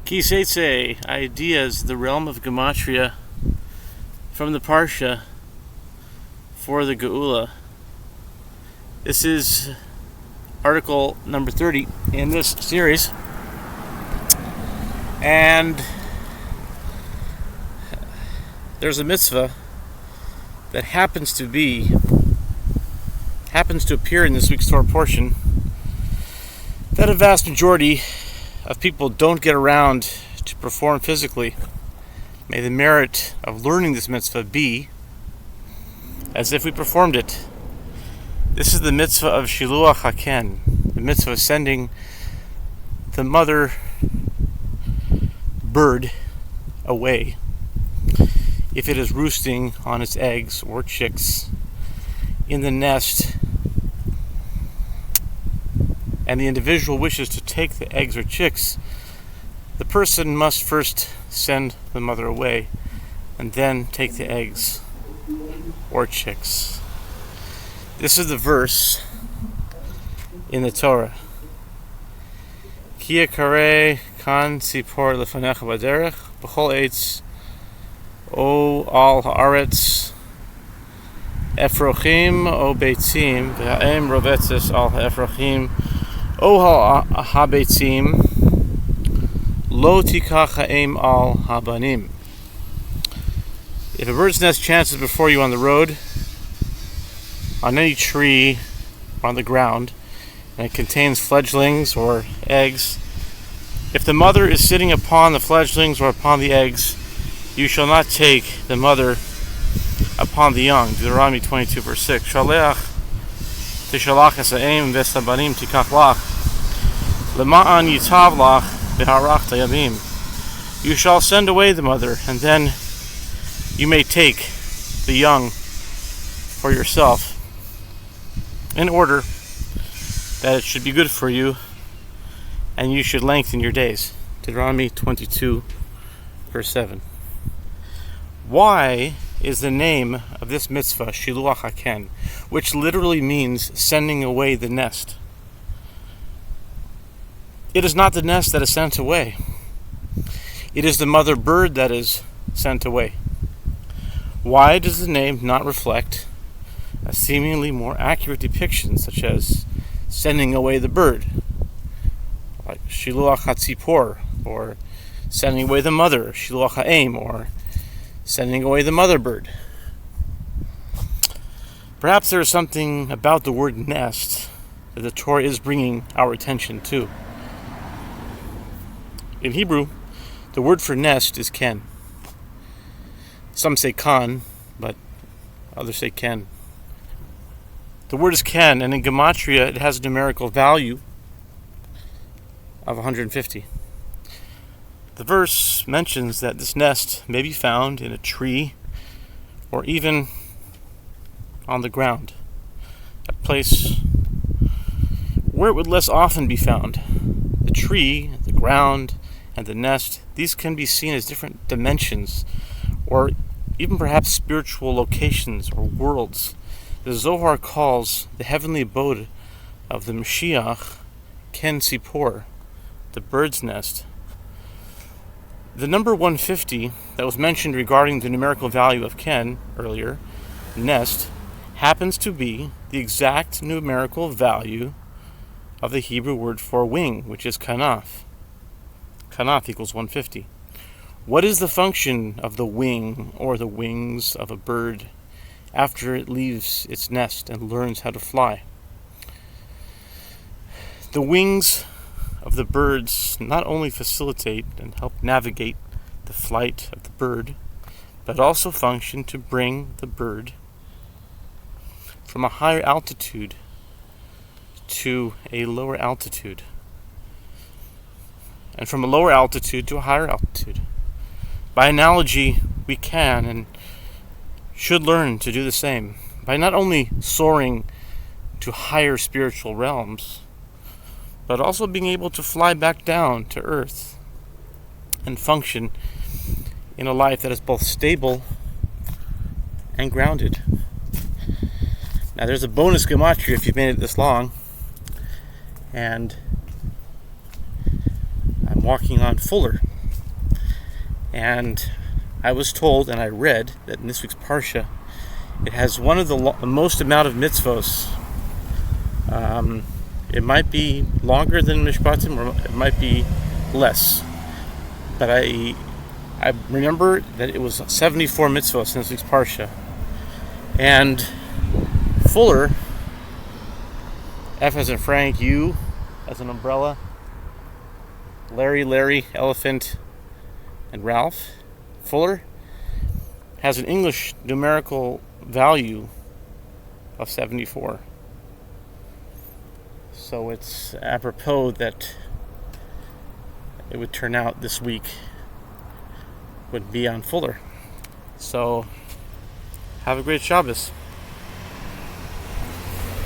Teitze, ideas, the realm of Gematria from the Parshah for the Geulah. This is article number 30 in this series, and there's a mitzvah that happens to appear in this week's Torah portion that a vast majority of people don't get around to perform physically. May the merit of learning this mitzvah be as if we performed it. This is the mitzvah of Shiluach HaKen, the mitzvah of sending the mother bird away if it is roosting on its eggs or chicks in the nest, and the individual wishes to take the eggs or chicks. The person must first send the mother away and then take the eggs or chicks. This is the verse in the Torah. Ki yakare kan tzipor lefanecha baderech b'chol eitz o al haaretz efrochim o beitzim v'ha'em rovetzes al ha'efrochim o ha'beitzim lo tikach ha'em al ha'banim. If a bird's nest chances before you on the road, on any tree, or on the ground, and it contains fledglings or eggs, if the mother is sitting upon the fledglings or upon the eggs, you shall not take the mother upon the young. Deuteronomy 22 verse 6. Shaleach tishalach es ha'em ves habanim tikach lach lema'an yitav lach v'harach tayabim. You shall send away the mother, and then you may take the young for yourself, in order that it should be good for you and you should lengthen your days. Deuteronomy 22 verse 7. Why is the name of this mitzvah Shiluach HaKen, which literally means sending away the nest? It is not the nest that is sent away. It is the mother bird that is sent away. Why does the name not reflect a seemingly more accurate depiction, such as sending away the bird, like Shiluach HaTzipor, or sending away the mother, Shiluach HaEm, or sending away the mother bird? Perhaps there is something about the word nest that the Torah is bringing our attention to. In Hebrew, the word for nest is ken. Some say kan, but others say ken. The word is ken, and in Gematria it has a numerical value of 150. The verse mentions that this nest may be found in a tree or even on the ground, a place where it would less often be found. The tree, the ground, and the nest, these can be seen as different dimensions, or even perhaps spiritual locations or worlds. The Zohar calls the heavenly abode of the Mashiach Ken Tzipor, the bird's nest. The number 150 that was mentioned regarding the numerical value of Ken earlier, nest, happens to be the exact numerical value of the Hebrew word for wing, which is kanaf. Kanaf equals 150. What is the function of the wing or the wings of a bird after it leaves its nest and learns how to fly? The wings of the birds not only facilitate and help navigate the flight of the bird, but also function to bring the bird from a higher altitude to a lower altitude, and from a lower altitude to a higher altitude. By analogy, we can and should learn to do the same by not only soaring to higher spiritual realms, but also being able to fly back down to earth and function in a life that is both stable and grounded. Now, there's a bonus Gematria if you've made it this long, and I'm walking on fuller. And I was told, and I read, that in this week's Parshah, it has one of the most amount of mitzvos. It might be longer than Mishpatim, or it might be less. But I remember that it was 74 mitzvos in this week's Parshah. And Fuller, F as in Frank, U as an umbrella, Larry, elephant, and Ralph, Fuller, has an English numerical value of 74. So it's apropos that it would turn out this week would be on Fuller. So have a great Shabbos.